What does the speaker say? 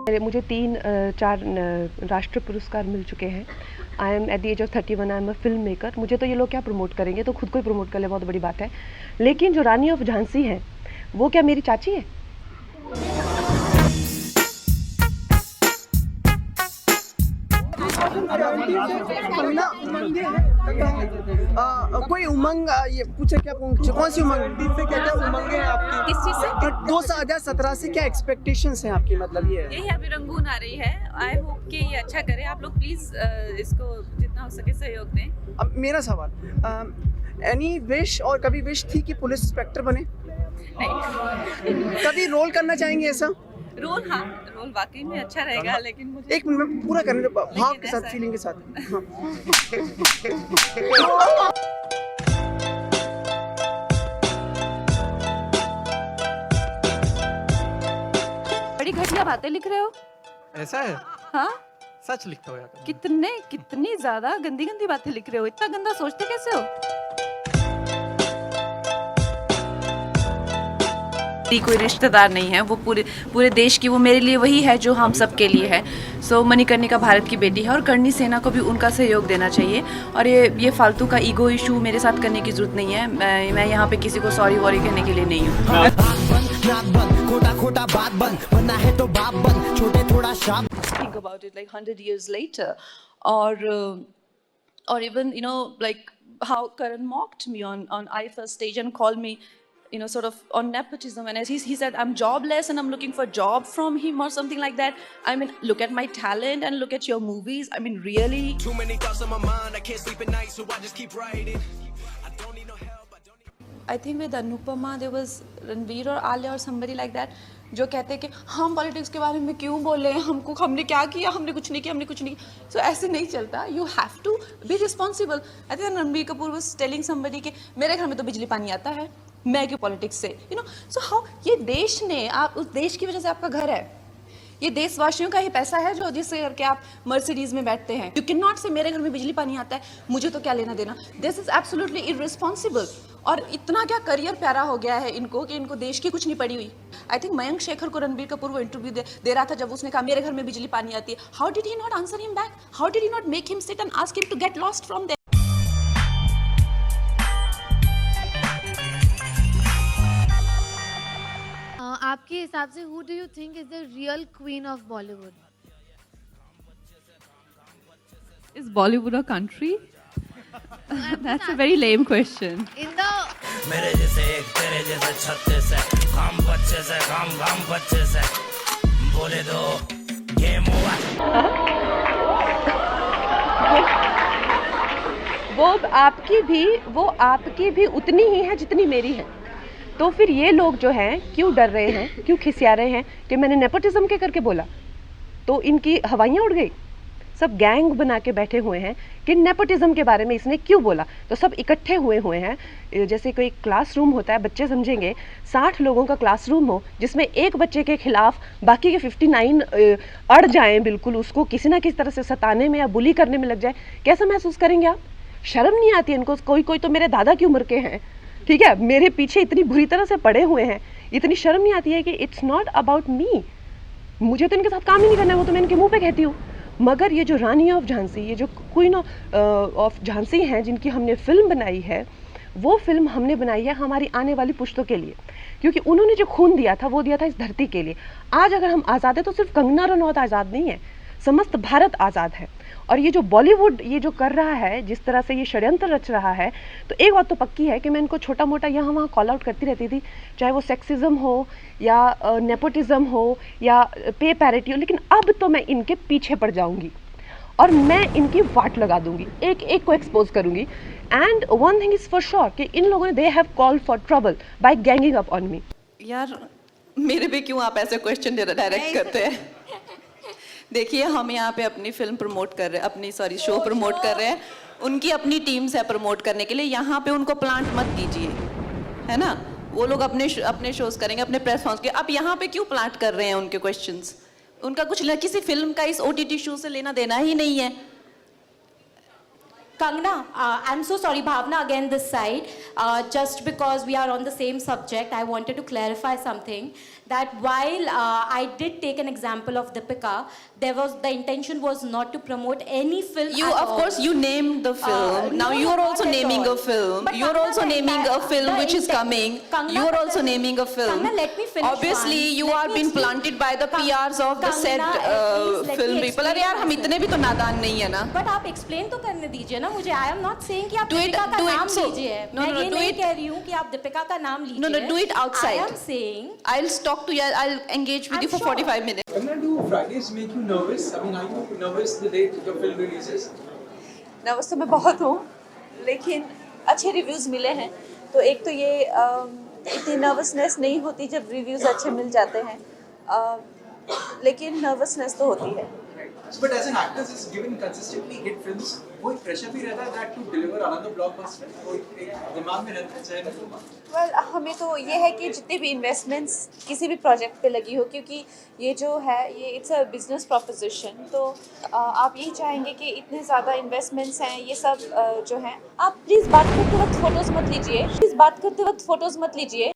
मुझे 3-4 राष्ट्रीय पुरस्कार मिल चुके हैं। I am at the age of 31, I am a film maker. मुझे तो ये लोग क्या प्रमोट करेंगे, तो खुद को ही प्रमोट कर ले, बहुत बड़ी बात है। लेकिन जो रानी ऑफ झांसी है वो क्या मेरी चाची है? कोई उमंग ये पूछे क्या, कौन सी उमंग से, क्या क्या उमंग है आपकी? किस चीज से? 2017 से क्या एक्सपेक्टेशंस हैं आपकी, मतलब ये यही अभी रंगून आ रही है। आई होप कि ये अच्छा करे। आप लोग प्लीज इसको जितना हो सके सहयोग दें। अब मेरा सवाल, एनी विश और कभी विश थी कि पुलिस इंस्पेक्टर बने? नहीं। कभी रोल करना चाहेंगे ऐसा? रोल, हाँ, रोल वाकई में अच्छा रहेगा, लेकिन मुझे एक मिनट में पूरा करने दो, भाव के साथ, ऐसा- फीलिंग के साथ। हाँ। बड़ी घटिया बातें लिख रहे हो। ऐसा है? हाँ, सच लिखता हो यार? कितनी ज्यादा गंदी गंदी बातें लिख रहे हो। इतना गंदा सोचते कैसे हो? कोई रिश्तेदार नहीं है, वो पूरे देश की, वो मेरे लिए वही है जो हम सब के लिए है। सो मणिकर्णिका भारत की बेटी है और कर्णी सेना को भी उनका सहयोग देना चाहिए। और ये फालतू का ईगो इशू मेरे साथ करने की जरूरत नहीं है। मैं यहाँ पे किसी को सॉरी वॉरी कहने के लिए नहीं हूँ। Think about it like 100 years later, or even like how Karan mocked me on IFA stage and called me sort of on nepotism, and as he said I'm jobless and I'm looking for a job from him or something like that. I mean, look at my talent and look at your movies. I mean, really. Too many thoughts on my mind, I can't sleep at night, so I just keep writing. I don't need no help, I don't need... I think with Anupama there was Ranveer or Alia or somebody like that जो कहते हैं कि हम politics के बारे में क्यों बोले, हमने क्या किया, हमने कुछ नहीं किया। सो ऐसे नहीं चलता। You have to be responsible. I think Ranbir Kapoor was telling somebody कि मेरे घर में तो बिजली पानी आता है, मैं क्यों पॉलिटिक्स से, सो हाउ, ये देश ने, आप उस देश की वजह से आपका घर है, ये देशवासियों का ही पैसा है जो जिससे करके आप मर्सिडीज में बैठते हैं। यू कैन नॉट से मेरे घर में बिजली पानी आता है, मुझे तो क्या लेना देना। This is absolutely irresponsible. और इतना क्या करियर प्यारा हो गया है इनको कि इनको देश की कुछ नहीं पड़ी हुई। आई थिंक मयंक शेखर को रणबीर कपूर वो इंटरव्यू दे रहा था, जब उसने कहा मेरे घर में बिजली पानी आती है, how did he not answer him back? How did he not make him sit and ask him to get lost from there? आपके हिसाब से who do you think is the real queen of Bollywood? Is Bollywood a country? That's a very lame question. In the मेरे जैसे एक, तेरे जैसे 36 है, काम बच्चे से, काम बच्चे से, बोले दो गेम ओवर। वो आपकी भी उतनी ही है जितनी मेरी है। तो फिर ये लोग जो हैं क्यों डर रहे हैं, क्यों खिसिया रहे हैं कि मैंने नेपोटिज्म के करके बोला? तो इनकी हवाइयाँ उड़ गई। सब गैंग बना के बैठे हुए हैं कि नेपोटिज्म के बारे में इसने क्यों बोला। तो सब इकट्ठे हुए हैं, जैसे कोई क्लासरूम होता है, बच्चे समझेंगे 60 लोगों का क्लासरूम हो, जिसमें एक बच्चे के खिलाफ बाकी के 59 अड़ जाएं, बिल्कुल उसको किसी ना किसी तरह से सताने में या बुली करने में लग जाए। कैसा महसूस करेंगे आप? शर्म नहीं आती इनको? कोई तो मेरे दादा की उम्र के हैं, ठीक है, मेरे पीछे इतनी बुरी तरह से पड़े हुए हैं, इतनी शर्म नहीं आती है कि इट्स नॉट अबाउट मी, मुझे तो इनके साथ काम ही नहीं करना है, वो तो मैं इनके मुंह पे कहती हूँ। मगर ये जो रानी ऑफ झांसी, ये जो क्वीन ऑफ झांसी हैं, जिनकी हमने फिल्म बनाई है, वो फिल्म हमने बनाई है हमारी आने वाली पुश्तों के लिए, क्योंकि उन्होंने जो खून दिया था वो दिया था इस धरती के लिए। आज अगर हम आज़ाद है तो सिर्फ कंगना रनौत आज़ाद नहीं है, समस्त भारत आज़ाद है। और ये जो बॉलीवुड ये जो कर रहा है, जिस तरह से ये षड्यंत्र रच रहा है, तो एक बात तो पक्की है कि मैं इनको छोटा मोटा यहाँ वहाँ कॉल आउट करती रहती थी, चाहे वो सेक्सिज्म हो या नेपोटिज्म हो या पे पैरिटी हो, लेकिन अब तो मैं इनके पीछे पड़ जाऊंगी और मैं इनकी वाट लगा दूंगी, एक एक को एक्सपोज करूंगी। And one thing is for sure कि इन लोगों ने they have called for trouble by ganging up on me. यार मेरे पे क्यों आप ऐसे क्वेश्चन डायरेक्ट करते हैं? देखिए, हम यहाँ पे अपनी फिल्म प्रमोट कर रहे हैं, अपनी शो प्रमोट कर रहे हैं, उनकी अपनी टीम्स है प्रमोट करने के लिए। यहाँ पे उनको प्लांट मत कीजिए, है ना? वो लोग अपने शोज करेंगे, अपने प्रेस कॉन्फ्रेंस के। आप यहाँ पे क्यों प्लांट कर रहे हैं उनके क्वेश्चंस? उनका कुछ किसी फिल्म का इस OTT शो से लेना देना ही नहीं है। Kangna, I'm so sorry, Bhavna, again this side. Just because we are on the same subject, I wanted to clarify something. That while I did take an example of Deepika, the intention was not to promote any film. You, at of all. course, you named the film. Now no, you're not also at naming all. a film. But You're Kangna, also the naming a entire- film the which is intent- coming. Kangna, You're but also the- naming a film. Kangna, let me finish Obviously, once. you Let are me being explain. planted by the PRs of the Kangna, said at least let film me people. अरे explain यार हम myself. इतने भी तो नादान नहीं है ना. बट आप एक्सप्लेन तो करने दीजिए ना मुझे. आई एम नॉट सेइंग कि आप Do it- दीपिका का do it नाम so- लीजिए. No, मैं no, ये do नहीं it- कह रही हूँ कि आप दीपिका का नाम लीजिए. No, do it outside. I am saying. I'll talk to you. I'll engage with I'm you for sure. 45 minutes. Kangna, do Fridays make you nervous? I mean, are you nervous the day your film releases? Nervous तो मैं बहुत हूँ, लेकिन अच्छे reviews मिले हैं, तो एक तो ये इतनी नर्वसनेस नहीं होती जब रिव्यूज़ अच्छे मिल जाते हैं, लेकिन नर्वसनेस तो होती है. So, but as an actor, is given consistently hit films, वो एक pressure भी रहता है that to deliver another blockbuster. वो एक दिमाग में रहता है चाहे ना हो. वेल हमें तो ये है कि जितने भी इन्वेस्टमेंट्स किसी भी प्रोजेक्ट पे लगी हो, क्योंकि ये जो है ये इट्स अ बिजनेस प्रोपोजिशन, तो आप यही चाहेंगे कि इतने ज़्यादा इन्वेस्टमेंट्स हैं, ये सब जो हैं. आप प्लीज़ बात करते वक्त फ़ोटोज़ मत लीजिए, प्लीज़ बात करते वक्त फ़ोटोज़ मत लीजिए.